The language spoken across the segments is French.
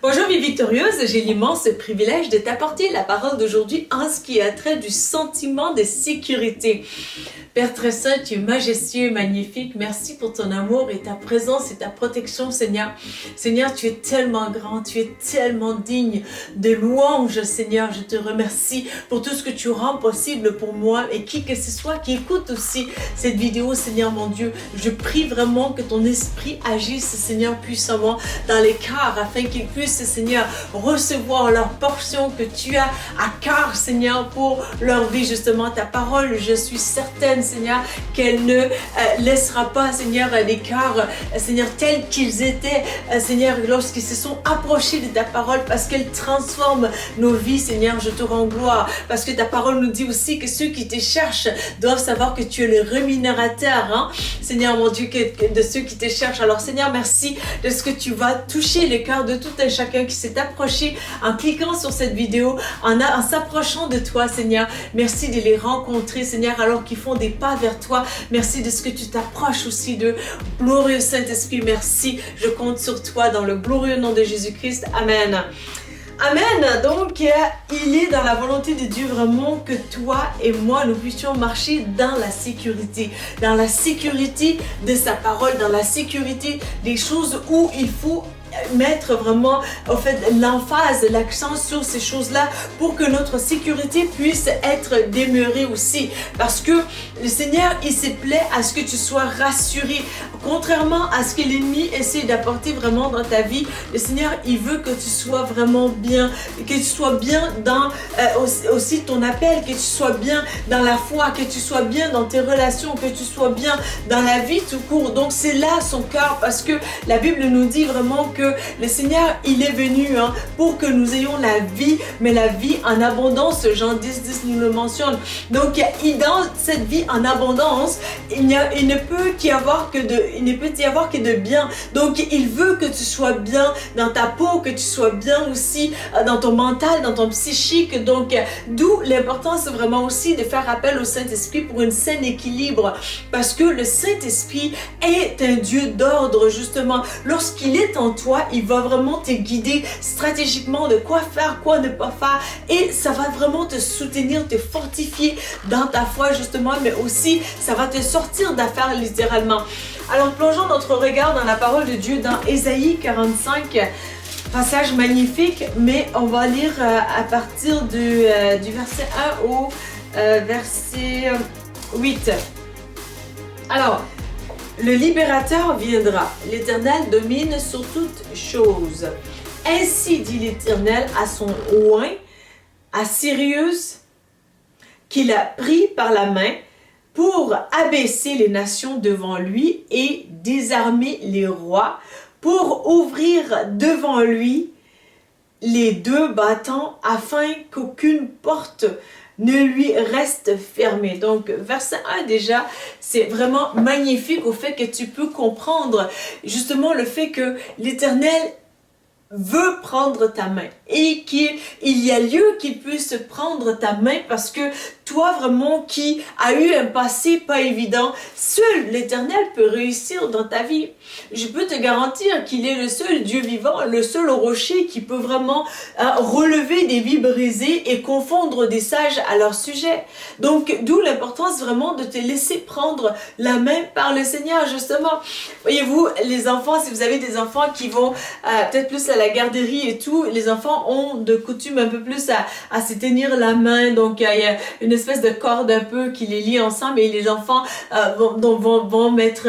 Bonjour vie victorieuse, j'ai l'immense privilège de t'apporter la parole d'aujourd'hui en ce qui a trait du sentiment de sécurité. Père très saint, tu es majestueux et magnifique. Merci pour ton amour et ta présence et ta protection, Seigneur. Seigneur, tu es tellement grand, tu es tellement digne de louange, Seigneur. Je te remercie pour tout ce que tu rends possible pour moi et qui que ce soit qui écoute aussi cette vidéo, Seigneur mon Dieu. Je prie vraiment que ton esprit agisse, Seigneur, puissamment dans les cœurs afin qu'ils puissent, Seigneur, recevoir leur portion que tu as à cœur, Seigneur, pour leur vie, justement. Ta parole, je suis certaine, Seigneur, qu'elle ne laissera pas, Seigneur, les cœurs, Seigneur, tels qu'ils étaient, Seigneur, lorsqu'ils se sont approchés de ta parole, parce qu'elle transforme nos vies, Seigneur. Je te rends gloire, parce que ta parole nous dit aussi que ceux qui te cherchent doivent savoir que tu es le rémunérateur, hein, Seigneur, mon Dieu, de ceux qui te cherchent. Alors, Seigneur, merci de ce que tu vas toucher le cœur de tout un chacun qui s'est approché en cliquant sur cette vidéo, en s'approchant de toi, Seigneur. Merci de les rencontrer, Seigneur, alors qu'ils font des pas vers toi. Merci de ce que tu t'approches aussi de glorieux Saint-Esprit. Merci, je compte sur toi dans le glorieux nom de Jésus-Christ. Amen. Amen. Donc, il est dans la volonté de Dieu vraiment que toi et moi, nous puissions marcher dans la sécurité de sa parole, dans la sécurité des choses où il faut mettre vraiment au fait l'emphase, l'accent sur ces choses-là pour que notre sécurité puisse être demeurée aussi. Parce que le Seigneur, il se plaît à ce que tu sois rassuré. Contrairement à ce que l'ennemi essaie d'apporter vraiment dans ta vie, le Seigneur, il veut que tu sois vraiment bien, que tu sois bien dans aussi ton appel, que tu sois bien dans la foi, que tu sois bien dans tes relations, que tu sois bien dans la vie tout court. Donc c'est là son cœur, parce que la Bible nous dit vraiment que le Seigneur, il est venu pour que nous ayons la vie, mais la vie en abondance. Jean 10 nous le mentionne. Donc, dans cette vie en abondance, il ne peut y avoir que de bien. Donc, il veut que tu sois bien dans ta peau, que tu sois bien aussi dans ton mental, dans ton psychique. Donc, d'où l'importance vraiment aussi de faire appel au Saint-Esprit pour un sain équilibre. Parce que le Saint-Esprit est un Dieu d'ordre, justement. Lorsqu'il est en toi, il va vraiment te guider stratégiquement de quoi faire, quoi ne pas faire, et ça va vraiment te soutenir, te fortifier dans ta foi justement, mais aussi ça va te sortir d'affaires littéralement. Alors plongeons notre regard dans la parole de Dieu dans Ésaïe 45, passage magnifique, mais on va lire à partir du verset 1 au verset 8. Alors, le libérateur viendra, l'Éternel domine sur toutes choses. Ainsi dit l'Éternel à son oint, à Sirius, qu'il a pris par la main pour abaisser les nations devant lui et désarmer les rois, pour ouvrir devant lui les deux battants afin qu'aucune porte ne lui reste fermé. Donc, verset 1 déjà, c'est vraiment magnifique au fait que tu peux comprendre justement le fait que l'Éternel veut prendre ta main et qu'il y a lieu qu'il puisse prendre ta main parce que toi vraiment qui as eu un passé pas évident, seul l'Éternel peut réussir dans ta vie. Je peux te garantir qu'il est le seul Dieu vivant, le seul rocher qui peut vraiment relever des vies brisées et confondre des sages à leur sujet. Donc d'où l'importance vraiment de te laisser prendre la main par le Seigneur justement. Voyez-vous, les enfants, si vous avez des enfants qui vont peut-être plus à la garderie et tout, les enfants ont de coutume un peu plus à se tenir la main. Donc il y a une espèce de corde un peu qui les lie ensemble et les enfants vont mettre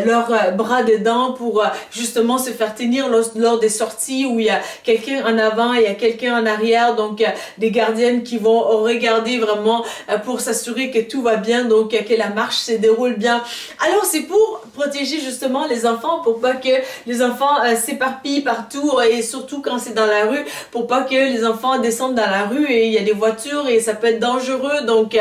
leurs bras dedans pour justement se faire tenir lors des sorties où il y a quelqu'un en avant, il y a quelqu'un en arrière, donc des gardiennes qui vont regarder vraiment pour s'assurer que tout va bien, donc que la marche se déroule bien. Alors c'est pour protéger justement les enfants, pour pas que les enfants s'éparpillent partout et surtout quand c'est dans la rue, pour pas que les enfants descendent dans la rue et il y a des voitures et ça peut être dangereux. Donc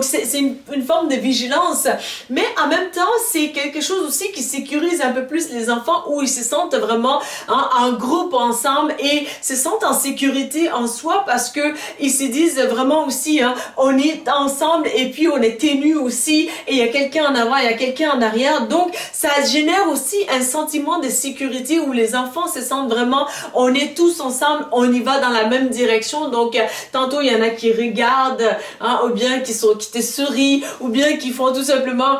c'est une forme de vigilance. Mais en même temps, c'est quelque chose aussi qui sécurise un peu plus les enfants, où ils se sentent vraiment en groupe ensemble et se sentent en sécurité en soi, parce que ils se disent vraiment aussi, on est ensemble et puis on est ténus aussi, et il y a quelqu'un en avant, il y a quelqu'un en arrière. Donc ça génère aussi un sentiment de sécurité où les enfants se sentent vraiment, on est tous ensemble, on y va dans la même direction. Donc tantôt il y en a qui regardent, ou bien qui te sourient, ou bien qui font tout simplement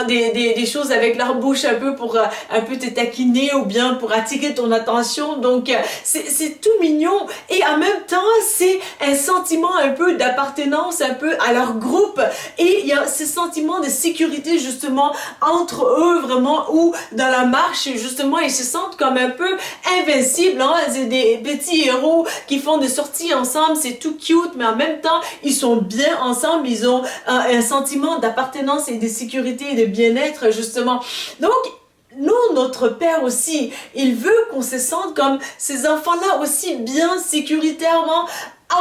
des choses avec leur bouche un peu pour un peu te taquiner, ou bien pour attirer ton attention. Donc c'est tout mignon, et en même temps c'est un sentiment un peu d'appartenance un peu à leur groupe, et il y a ce sentiment de sécurité justement entre eux vraiment, où dans la marche justement ils se sentent comme un peu invincibles, c'est des petits héros qui font des sorties ensemble, c'est tout cute, mais en même temps ils sont bien ensemble, ils ont un sentiment d'appartenance et de sécurité et de bien-être justement. Donc nous, notre Père aussi, il veut qu'on se sente comme ces enfants-là aussi bien sécuritairement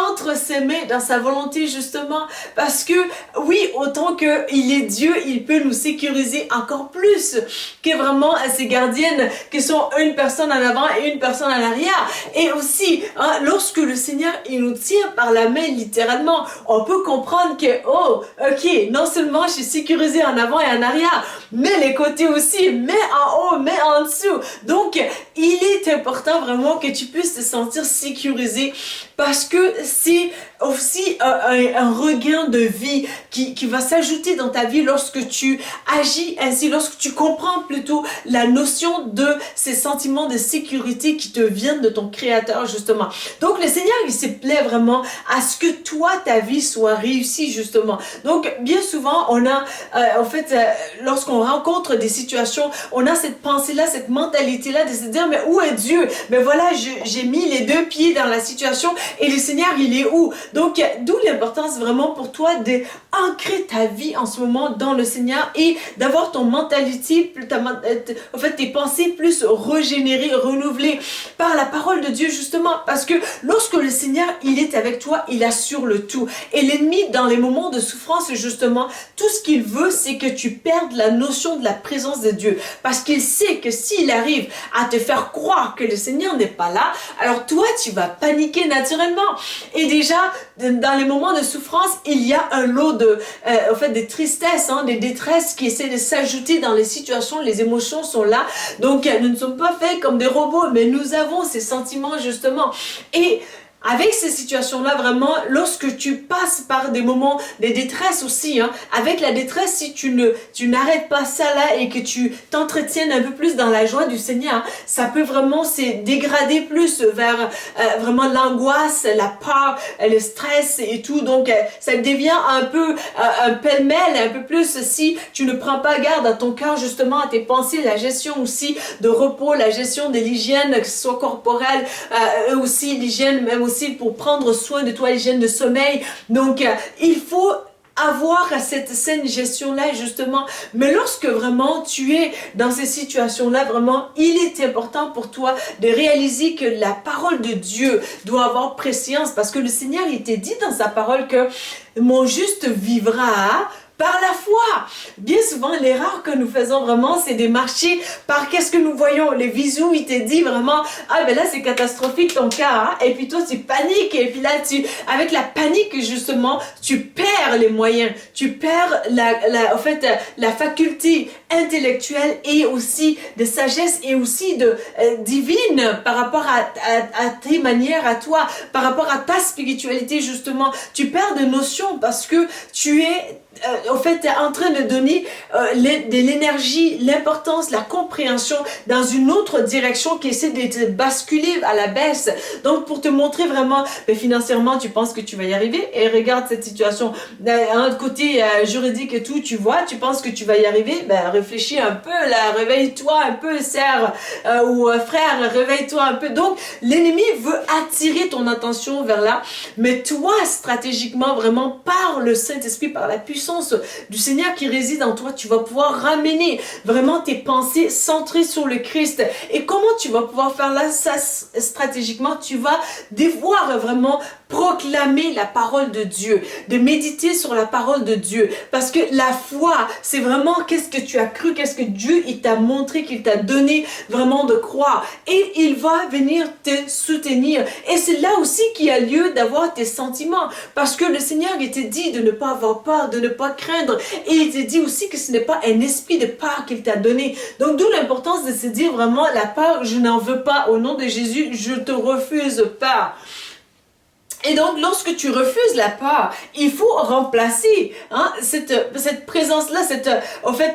entre ses mains dans sa volonté justement, parce que oui, autant que il est Dieu, il peut nous sécuriser encore plus que vraiment ces gardiennes qui sont une personne en avant et une personne en arrière. Et aussi lorsque le Seigneur il nous tire par la main littéralement, on peut comprendre que ok, non seulement je suis sécurisée en avant et en arrière, mais les côtés aussi, mais en haut, mais en dessous. Donc il est important vraiment que tu puisses te sentir sécurisé, parce que c'est aussi un regain de vie qui va s'ajouter dans ta vie lorsque tu agis ainsi, lorsque tu comprends plutôt la notion de ces sentiments de sécurité qui te viennent de ton Créateur justement. Donc le Seigneur il se plaît vraiment à ce que toi ta vie soit réussie justement. Donc bien souvent on a lorsqu'on rencontre des situations, on a cette pensée là, cette mentalité là de se dire mais où est Dieu? Mais voilà, j'ai mis les deux pieds dans la situation et le Seigneur il est où? Donc d'où l'importance vraiment pour toi d'ancrer ta vie en ce moment dans le Seigneur et d'avoir ton mentalité, tes pensées plus régénérées, renouvelées par la parole de Dieu justement, parce que lorsque le Seigneur il est avec toi, il assure le tout. Et l'ennemi dans les moments de souffrance justement, tout ce qu'il veut c'est que tu perdes la notion de la présence de Dieu, parce qu'il sait que s'il arrive à te faire croire que le Seigneur n'est pas là, alors toi tu vas paniquer naturellement. Et déjà dans les moments de souffrance il y a un lot de des tristesses, des détresses qui essaient de s'ajouter dans les situations. Les émotions sont là, donc nous ne sommes pas faits comme des robots, mais nous avons ces sentiments justement. Et avec ces situations-là, vraiment, lorsque tu passes par des moments de détresse aussi, avec la détresse, si tu n'arrêtes pas ça là et que tu t'entretiennes un peu plus dans la joie du Seigneur, ça peut vraiment se dégrader plus vers vraiment l'angoisse, la peur, le stress et tout. Donc, ça devient un peu un pêle-mêle, un peu plus si tu ne prends pas garde à ton cœur, justement, à tes pensées, la gestion aussi de repos, la gestion de l'hygiène, que ce soit corporelle, aussi l'hygiène, même aussi pour prendre soin de toi, l'hygiène de sommeil. Donc, il faut avoir cette saine gestion-là, justement. Mais lorsque vraiment tu es dans ces situations-là, vraiment, il est important pour toi de réaliser que la parole de Dieu doit avoir préséance, parce que le Seigneur, il t'a dit dans sa parole que mon juste vivra par la foi. Bien souvent, l'erreur que nous faisons vraiment, c'est de marcher par qu'est-ce que nous voyons. Les visions, il te dit vraiment, là, c'est catastrophique ton cas, et puis toi, tu paniques, et puis là, avec la panique, justement, tu perds les moyens, tu perds la faculté intellectuelle et aussi de sagesse et aussi de divine par rapport à tes manières, à toi, par rapport à ta spiritualité, justement. Tu perds de notions parce que tu es en train de donner de l'énergie, l'importance, la compréhension dans une autre direction qui essaie de te basculer à la baisse. Donc, pour te montrer vraiment, financièrement, tu penses que tu vas y arriver et regarde cette situation. D'un côté juridique et tout, tu vois, tu penses que tu vas y arriver, réfléchis un peu là, réveille-toi un peu, sœur ou frère, réveille-toi un peu. Donc, l'ennemi veut attirer ton attention vers là, mais toi, stratégiquement, vraiment, par le Saint-Esprit, par la puissance puissance du Seigneur qui réside en toi, tu vas pouvoir ramener vraiment tes pensées centrées sur le Christ. Et comment tu vas pouvoir faire là, ça stratégiquement, tu vas devoir vraiment proclamer la parole de Dieu, de méditer sur la parole de Dieu. Parce que la foi, c'est vraiment qu'est-ce que tu as cru, qu'est-ce que Dieu il t'a montré, qu'il t'a donné vraiment de croire. Et il va venir te soutenir. Et c'est là aussi qu'il y a lieu d'avoir tes sentiments. Parce que le Seigneur, il te dit de ne pas avoir peur, de ne pas craindre. Et il te dit aussi que ce n'est pas un esprit de peur qu'il t'a donné. Donc d'où l'importance de se dire vraiment la peur, je n'en veux pas. Au nom de Jésus, je te refuse peur. Et donc, lorsque tu refuses la peur, il faut remplacer cette présence-là, cette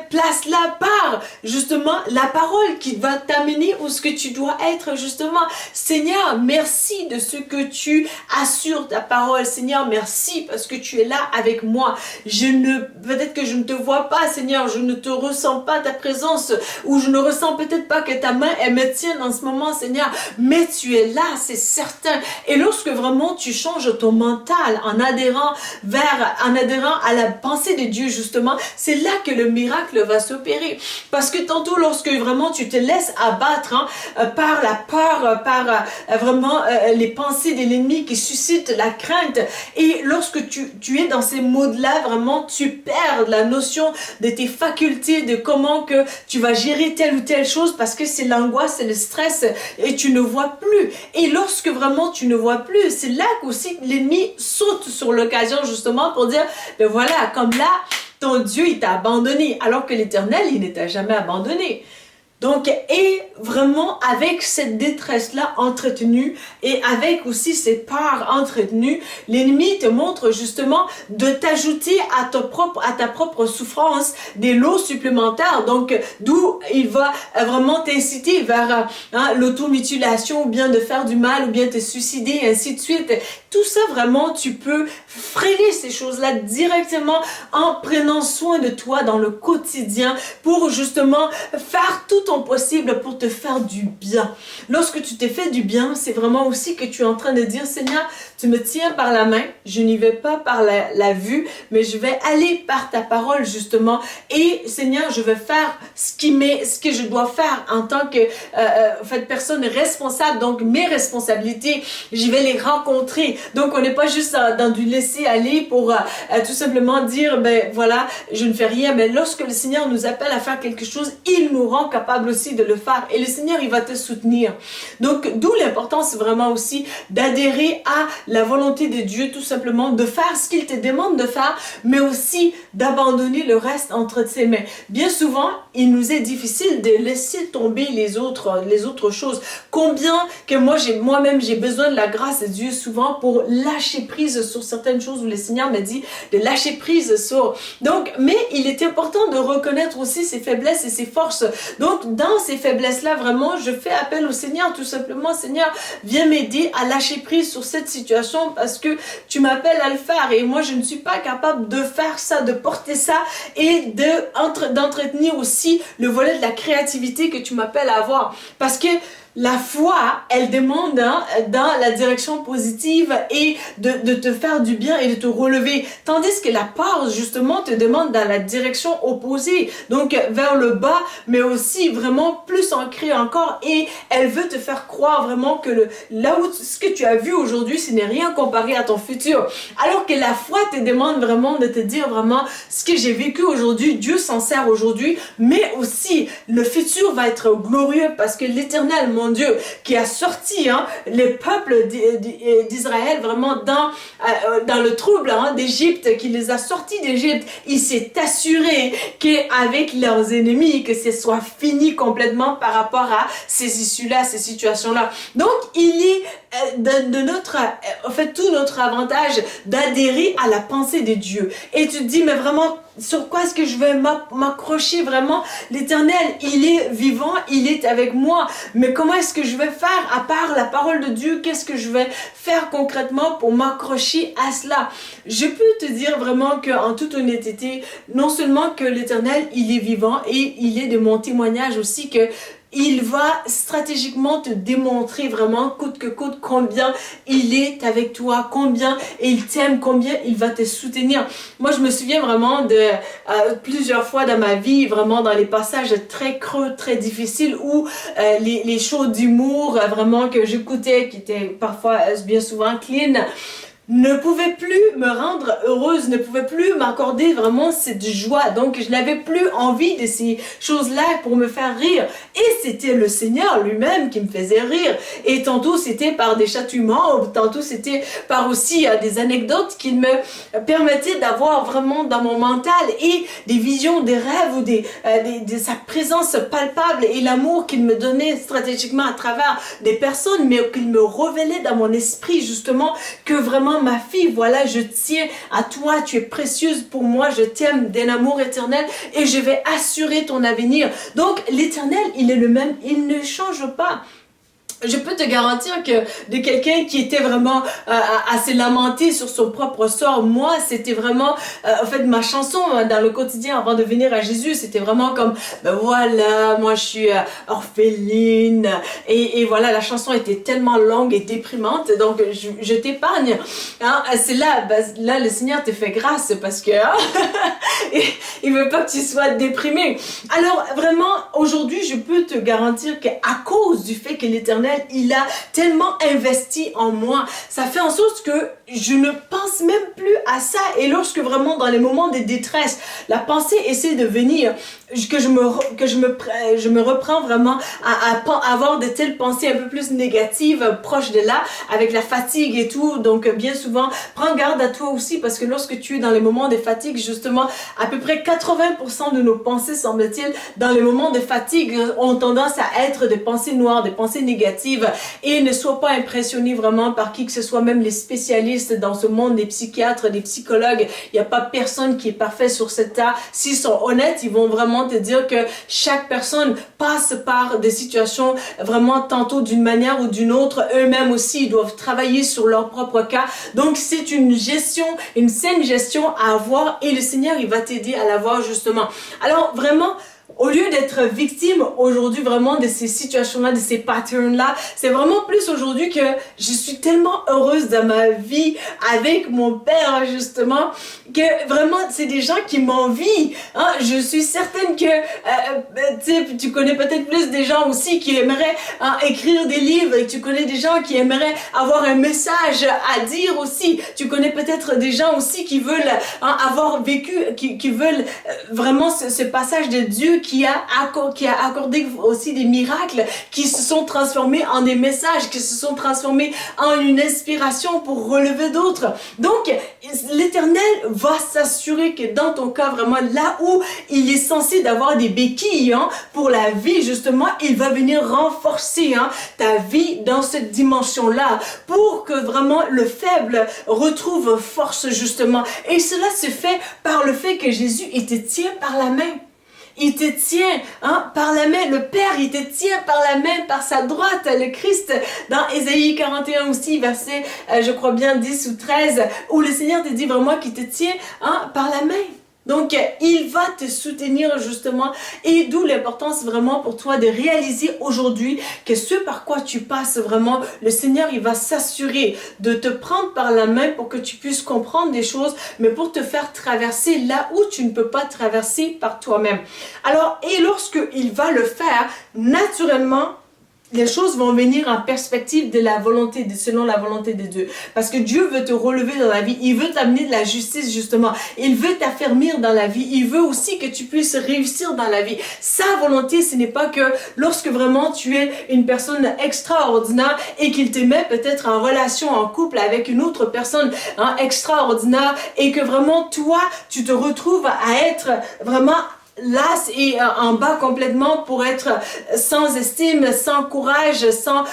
place-là par justement la parole qui va t'amener où ce que tu dois être justement. Seigneur, merci de ce que tu assures ta parole. Seigneur, merci parce que tu es là avec moi. Peut-être que je ne te vois pas, Seigneur, je ne te ressens pas ta présence ou je ne ressens peut-être pas que ta main, elle me tienne en ce moment, Seigneur, mais tu es là, c'est certain. Et lorsque vraiment tu change ton mental en adhérant à la pensée de Dieu justement, c'est là que le miracle va s'opérer. Parce que tantôt lorsque vraiment tu te laisses abattre par la peur, par les pensées de l'ennemi qui suscitent la crainte, et lorsque tu es dans ces modes-là, vraiment tu perds la notion de tes facultés, de comment que tu vas gérer telle ou telle chose, parce que c'est l'angoisse, c'est le stress, et tu ne vois plus. Et lorsque vraiment tu ne vois plus, c'est là qu'aussi l'ennemi saute sur l'occasion justement pour dire, ben voilà, comme là, ton Dieu, il t'a abandonné, alors que l'Éternel, il ne t'a jamais abandonné. Donc, et vraiment avec cette détresse-là entretenue et avec aussi cette peur entretenue, l'ennemi te montre justement de t'ajouter à ta propre souffrance des lots supplémentaires. Donc, d'où il va vraiment t'inciter vers l'automutilation ou bien de faire du mal ou bien te suicider et ainsi de suite. Tout ça, vraiment, tu peux freiner ces choses-là directement en prenant soin de toi dans le quotidien pour justement faire tout ton possible pour te faire du bien. Lorsque tu t'es fait du bien, c'est vraiment aussi que tu es en train de dire, Seigneur, tu me tiens par la main, je n'y vais pas par la vue, mais je vais aller par ta parole justement. Et Seigneur, je vais faire ce que je dois faire en tant que personne responsable. Donc mes responsabilités, je vais les rencontrer. Donc on n'est pas juste dans du laisser aller pour tout simplement dire, ben voilà, je ne fais rien. Mais lorsque le Seigneur nous appelle à faire quelque chose, il nous rend capable aussi de le faire. Et le Seigneur, il va te soutenir. Donc d'où l'importance vraiment aussi d'adhérer à la volonté de Dieu, tout simplement, de faire ce qu'il te demande de faire, mais aussi d'abandonner le reste entre ses mains. Bien souvent, il nous est difficile de laisser tomber les autres choses. Combien que moi-même, j'ai besoin de la grâce de Dieu souvent pour lâcher prise sur certaines choses où le Seigneur m'a dit de lâcher prise sur. Donc, mais il est important de reconnaître aussi ses faiblesses et ses forces. Donc, dans ces faiblesses-là, vraiment, je fais appel au Seigneur, tout simplement. Seigneur, viens m'aider à lâcher prise sur cette situation parce que tu m'appelles à le faire et moi, je ne suis pas capable de faire ça, de porter ça et d'entretenir aussi le volet de la créativité que tu m'appelles à avoir. Parce que la foi, elle demande dans la direction positive et de te faire du bien et de te relever. Tandis que la peur, justement, te demande dans la direction opposée. Donc, vers le bas, mais aussi vraiment plus ancré encore. Et elle veut te faire croire vraiment que ce que tu as vu aujourd'hui, ce n'est rien comparé à ton futur. Alors que la foi te demande vraiment de te dire vraiment ce que j'ai vécu aujourd'hui, Dieu s'en sert aujourd'hui, mais aussi le futur va être glorieux parce que l'Éternel, mon Dieu, qui a sorti les peuples d'Israël vraiment dans le trouble d'Égypte, qui les a sortis d'Égypte, il s'est assuré qu'avec leurs ennemis, que ce soit fini complètement par rapport à ces issues-là, ces situations-là. Donc, il est tout notre avantage d'adhérer à la pensée de Dieu. Et tu te dis, mais vraiment, sur quoi est-ce que je vais m'accrocher vraiment? L'Éternel, il est vivant, il est avec moi. Mais comment est-ce que je vais faire à part la parole de Dieu? Qu'est-ce que je vais faire concrètement pour m'accrocher à cela? Je peux te dire vraiment qu'en toute honnêteté, non seulement que l'Éternel, il est vivant et il est de mon témoignage aussi que il va stratégiquement te démontrer vraiment coûte que coûte combien il est avec toi, combien il t'aime, combien il va te soutenir. Moi, je me souviens vraiment de plusieurs fois dans ma vie, vraiment dans les passages très creux, très difficiles où les shows d'humour vraiment que j'écoutais, qui étaient parfois bien souvent clean, ne pouvait plus me rendre heureuse, ne pouvait plus m'accorder vraiment cette joie. Donc, je n'avais plus envie de ces choses-là pour me faire rire. Et c'était le Seigneur lui-même qui me faisait rire. Et tantôt, c'était par des châtiments, ou tantôt, c'était par aussi des anecdotes qui me permettaient d'avoir vraiment dans mon mental et des visions, des rêves ou de sa présence palpable et l'amour qu'il me donnait stratégiquement à travers des personnes, mais qu'il me révélait dans mon esprit justement que vraiment ma fille, voilà, je tiens à toi, tu es précieuse pour moi, je t'aime d'un amour éternel et je vais assurer ton avenir. Donc, l'Éternel, il est le même, il ne change pas. Je peux te garantir que de quelqu'un qui était vraiment à se lamenter sur son propre sort, moi, c'était vraiment, en fait, ma chanson dans le quotidien avant de venir à Jésus, c'était vraiment comme, ben voilà, moi je suis orpheline, et voilà, la chanson était tellement longue et déprimante, donc je t'épargne. Hein, c'est là, ben, là, le Seigneur te fait grâce parce que hein, il veut pas que tu sois déprimé. Alors, vraiment, aujourd'hui, je peux te garantir qu'à cause du fait que l'Éternel il a tellement investi en moi. Ça fait en sorte que je ne pense même plus à ça. Et lorsque vraiment dans les moments de détresse, la pensée essaie de venir, que je me reprends vraiment à avoir de telles pensées un peu plus négatives proches de là, avec la fatigue et tout. Donc bien souvent, prends garde à toi aussi parce que lorsque tu es dans les moments de fatigue, justement, à peu près 80% de nos pensées, semble-t-il, dans les moments de fatigue, ont tendance à être des pensées noires, des pensées négatives. Et ne sois pas impressionné vraiment par qui que ce soit, même les spécialistes dans ce monde, des psychiatres, des psychologues. Il n'y a pas personne qui est parfait sur cet art. S'ils sont honnêtes, ils vont vraiment te dire que chaque personne passe par des situations vraiment tantôt d'une manière ou d'une autre. Eux-mêmes aussi, ils doivent travailler sur leur propre cas. Donc, c'est une gestion, une saine gestion à avoir et le Seigneur, il va t'aider à l'avoir justement. Alors, vraiment, au lieu d'être victime aujourd'hui vraiment de ces situations-là, de ces patterns-là, c'est vraiment plus aujourd'hui que je suis tellement heureuse dans ma vie avec mon père justement, que vraiment c'est des gens qui m'envient. Hein? Je suis certaine que tu connais peut-être plus des gens aussi qui aimeraient écrire des livres et tu connais des gens qui aimeraient avoir un message à dire aussi. Tu connais peut-être des gens aussi qui veulent avoir vécu, qui veulent vraiment ce passage de Dieu qui a accordé aussi des miracles qui se sont transformés en des messages, qui se sont transformés en une inspiration pour relever d'autres. Donc, l'Éternel va s'assurer que dans ton cas, vraiment là où il est censé d'avoir des béquilles pour la vie, justement, il va venir renforcer ta vie dans cette dimension-là pour que vraiment le faible retrouve force, justement. Et cela se fait par le fait que Jésus, il te tient par la main. Il te tient par la main, le Père, il te tient par la main, par sa droite, le Christ, dans Ésaïe 41 aussi, verset, je crois bien 10 ou 13, où le Seigneur te dit vraiment qu'il te tient par la main. Donc, il va te soutenir justement et d'où l'importance vraiment pour toi de réaliser aujourd'hui que ce par quoi tu passes vraiment, le Seigneur, il va s'assurer de te prendre par la main pour que tu puisses comprendre des choses, mais pour te faire traverser là où tu ne peux pas traverser par toi-même. Alors, et lorsque il va le faire, naturellement, les choses vont venir en perspective de la volonté, selon la volonté de Dieu. Parce que Dieu veut te relever dans la vie. Il veut t'amener de la justice, justement. Il veut t'affermir dans la vie. Il veut aussi que tu puisses réussir dans la vie. Sa volonté, ce n'est pas que lorsque vraiment tu es une personne extraordinaire et qu'il te met peut-être en relation, en couple avec une autre personne extraordinaire et que vraiment toi, tu te retrouves à être vraiment lasse et en bas complètement pour être sans estime, sans courage, sans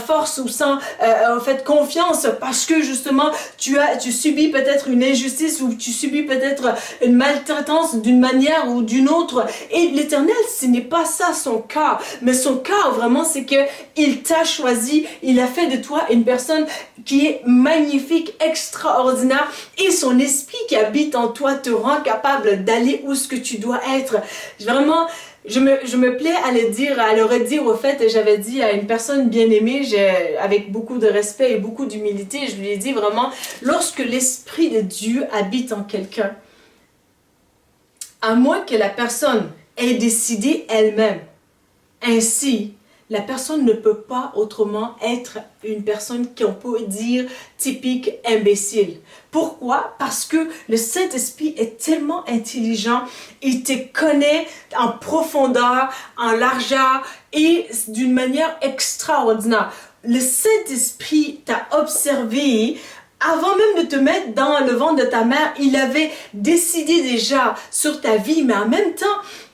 force ou sans en fait confiance parce que justement tu subis peut-être une injustice ou tu subis peut-être une maltraitance d'une manière ou d'une autre. Et l'Éternel, ce n'est pas ça son cas, mais son cas vraiment c'est que il t'a choisi, il a fait de toi une personne qui est magnifique, extraordinaire et son esprit qui habite en toi te rend capable d'aller où ce que tu dois être. ministre. Vraiment, je me plais à le redire au fait. J'avais dit à une personne bien aimée, avec beaucoup de respect et beaucoup d'humilité, je lui ai dit vraiment, lorsque l'Esprit de Dieu habite en quelqu'un, à moins que la personne ait décidé elle-même, ainsi, la personne ne peut pas autrement être une personne qu'on peut dire typique imbécile. Pourquoi? Parce que le Saint-Esprit est tellement intelligent, il te connaît en profondeur, en largeur et d'une manière extraordinaire. Le Saint-Esprit t'a observé. Avant même de te mettre dans le ventre de ta mère, il avait décidé déjà sur ta vie, mais en même temps,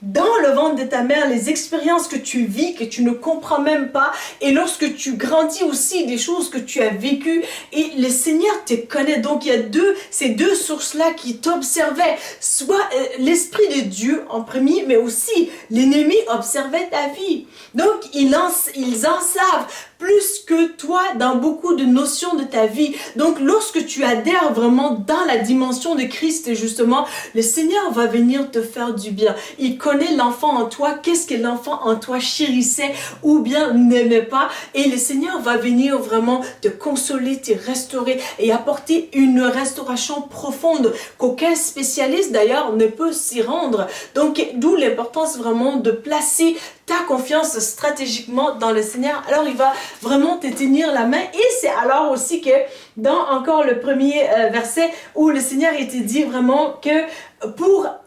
dans le ventre de ta mère, les expériences que tu vis, que tu ne comprends même pas, et lorsque tu grandis aussi, des choses que tu as vécues, et le Seigneur te connaît. Donc il y a ces deux sources-là qui t'observaient, soit l'Esprit de Dieu en premier, mais aussi l'ennemi observait ta vie. Donc ils en savent plus que toi dans beaucoup de notions de ta vie. Donc lorsque tu adhères vraiment dans la dimension de Christ, justement, le Seigneur va venir te faire du bien. Il connaît l'enfant en toi, qu'est-ce que l'enfant en toi chérissait ou bien n'aimait pas, et le Seigneur va venir vraiment te consoler, te restaurer et apporter une restauration profonde qu'aucun spécialiste d'ailleurs ne peut s'y rendre. Donc d'où l'importance vraiment de placer ta confiance stratégiquement dans le Seigneur. Alors il va vraiment te tenir la main, et c'est alors aussi que dans encore le premier verset où le Seigneur était dit vraiment que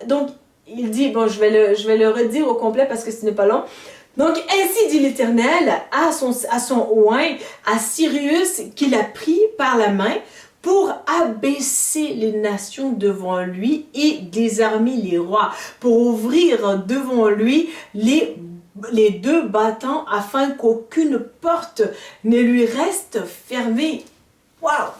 donc il dit, bon je vais le redire au complet parce que ce n'est pas long. Donc ainsi dit l'Éternel à son oint, à Cyrus, qu'il a pris par la main pour abaisser les nations devant lui et désarmer les rois, pour ouvrir devant lui les deux battants afin qu'aucune porte ne lui reste fermée. Waouh!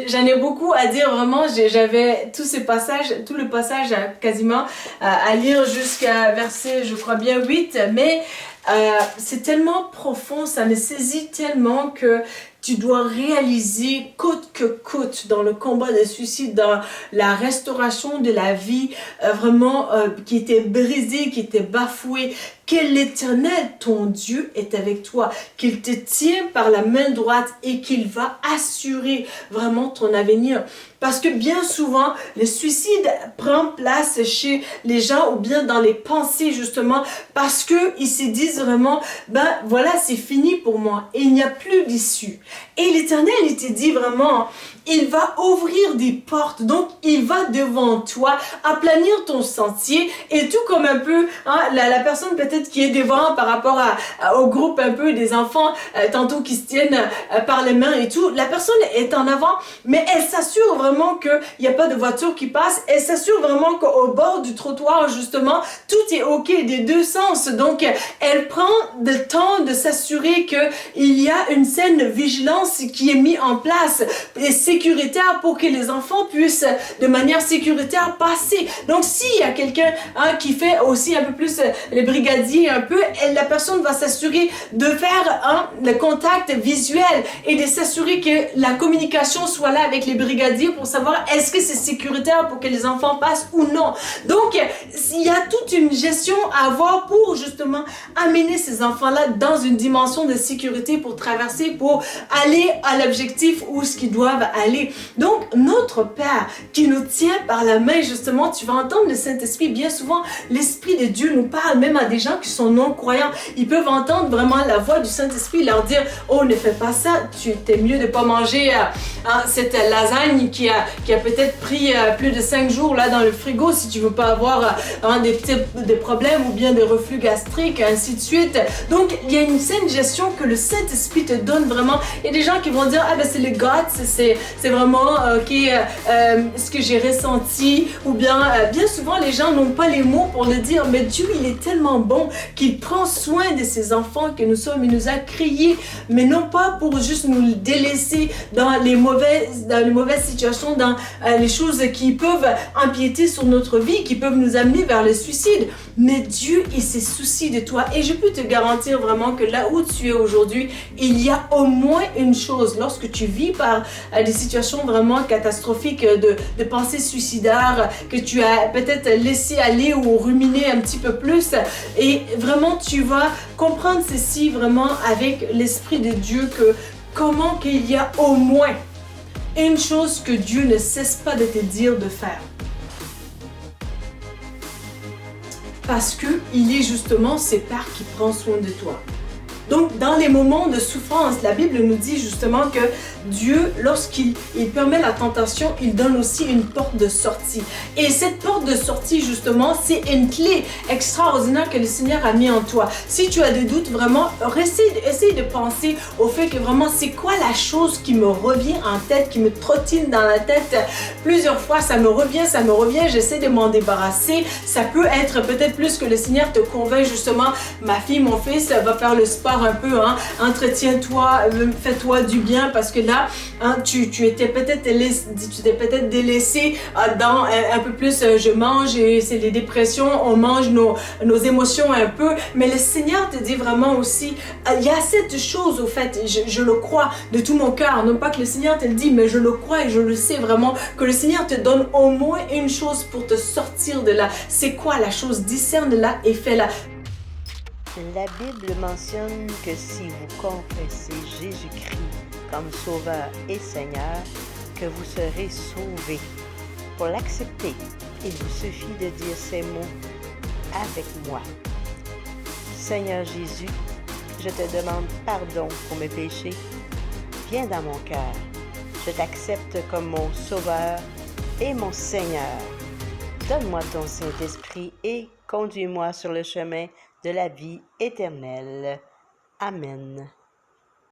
J'en ai beaucoup à dire, vraiment. J'avais tout le passage quasiment à lire jusqu'à verset, je crois bien 8, mais c'est tellement profond, ça me saisit tellement que tu dois réaliser coûte que coûte dans le combat de suicide, dans la restauration de la vie qui était brisée, qui était bafouée, que l'Éternel, ton Dieu, est avec toi, qu'il te tient par la main droite et qu'il va assurer vraiment ton avenir. Parce que bien souvent, le suicide prend place chez les gens ou bien dans les pensées justement parce qu'ils se disent vraiment, ben voilà, c'est fini pour moi et il n'y a plus d'issue. Et l'Éternel, il te dit vraiment, il va ouvrir des portes, donc il va devant toi, aplanir ton sentier et tout comme un peu la personne peut-être qui est devant par rapport au groupe un peu des enfants tantôt qui se tiennent par les mains et tout, la personne est en avant, mais elle s'assure vraiment qu'il n'y a pas de voiture qui passe, elle s'assure vraiment qu'au bord du trottoir justement, tout est ok des deux sens, donc elle prend le temps de s'assurer qu'il y a une saine vigilance qui est mise en place et sécuritaire pour que les enfants puissent de manière sécuritaire passer. Donc s'il y a quelqu'un qui fait aussi un peu plus les brigadiers un peu, la personne va s'assurer de faire le contact visuel et de s'assurer que la communication soit là avec les brigadiers pour savoir est-ce que c'est sécuritaire pour que les enfants passent ou non. Donc il y a toute une gestion à avoir pour justement amener ces enfants-là dans une dimension de sécurité pour traverser, pour aller à l'objectif où ce qu'ils doivent aller. Donc notre Père qui nous tient par la main, justement, tu vas entendre le Saint-Esprit. Bien souvent, l'Esprit de Dieu nous parle même à des gens qui sont non-croyants. Ils peuvent entendre vraiment la voix du Saint-Esprit, leur dire, oh ne fais pas ça, t'es mieux de pas manger cette lasagne qui a peut-être pris plus de 5 jours là dans le frigo si tu veux pas avoir des problèmes ou bien des reflux gastriques, ainsi de suite. Donc il y a une saine gestion que le Saint-Esprit te donne vraiment. Il y a des gens qui vont dire, ah ben c'est le God, c'est vraiment ce que j'ai ressenti, ou bien souvent les gens n'ont pas les mots pour le dire, mais Dieu il est tellement bon qu'il prend soin de ses enfants que nous sommes, il nous a créés, mais non pas pour juste nous délaisser dans les mauvaises situations situations, dans les choses qui peuvent empiéter sur notre vie, qui peuvent nous amener vers le suicide. Mais Dieu, il s'est soucié de toi. Et je peux te garantir vraiment que là où tu es aujourd'hui, il y a au moins une chose. Lorsque tu vis par des situations vraiment catastrophiques, de pensées suicidaires, que tu as peut-être laissé aller ou ruminé un petit peu plus, et vraiment tu vas comprendre ceci vraiment avec l'Esprit de Dieu, que comment qu'il y a au moins une chose que Dieu ne cesse pas de te dire de faire. Parce qu'il est justement ce Père qui prend soin de toi. Donc, dans les moments de souffrance, la Bible nous dit justement que Dieu, lorsqu'il permet la tentation, il donne aussi une porte de sortie. Et cette porte de sortie, justement, c'est une clé extraordinaire que le Seigneur a mis en toi. Si tu as des doutes, vraiment, essaye de penser au fait que vraiment, c'est quoi la chose qui me revient en tête, qui me trottine dans la tête plusieurs fois, ça me revient, j'essaie de m'en débarrasser. Ça peut être peut-être plus que le Seigneur te convainc justement, ma fille, mon fils, va faire le sport un peu, hein, entretiens-toi, fais-toi du bien, parce que là, hein, tu t'es peut-être délaissé dans un peu plus, je mange, et c'est les dépressions, on mange nos émotions un peu, mais le Seigneur te dit vraiment aussi, il y a cette chose au fait, je le crois de tout mon cœur, non pas que le Seigneur te le dit, mais je le crois et je le sais vraiment, que le Seigneur te donne au moins une chose pour te sortir de là. C'est quoi la chose? Discerne-la et fais-la. La Bible mentionne que si vous confessez Jésus-Christ comme Sauveur et Seigneur, que vous serez sauvés. Pour l'accepter, il vous suffit de dire ces mots avec moi. Seigneur Jésus, je te demande pardon pour mes péchés. Viens dans mon cœur. Je t'accepte comme mon Sauveur et mon Seigneur. Donne-moi ton Saint-Esprit et conduis-moi sur le chemin de la vie éternelle. Amen.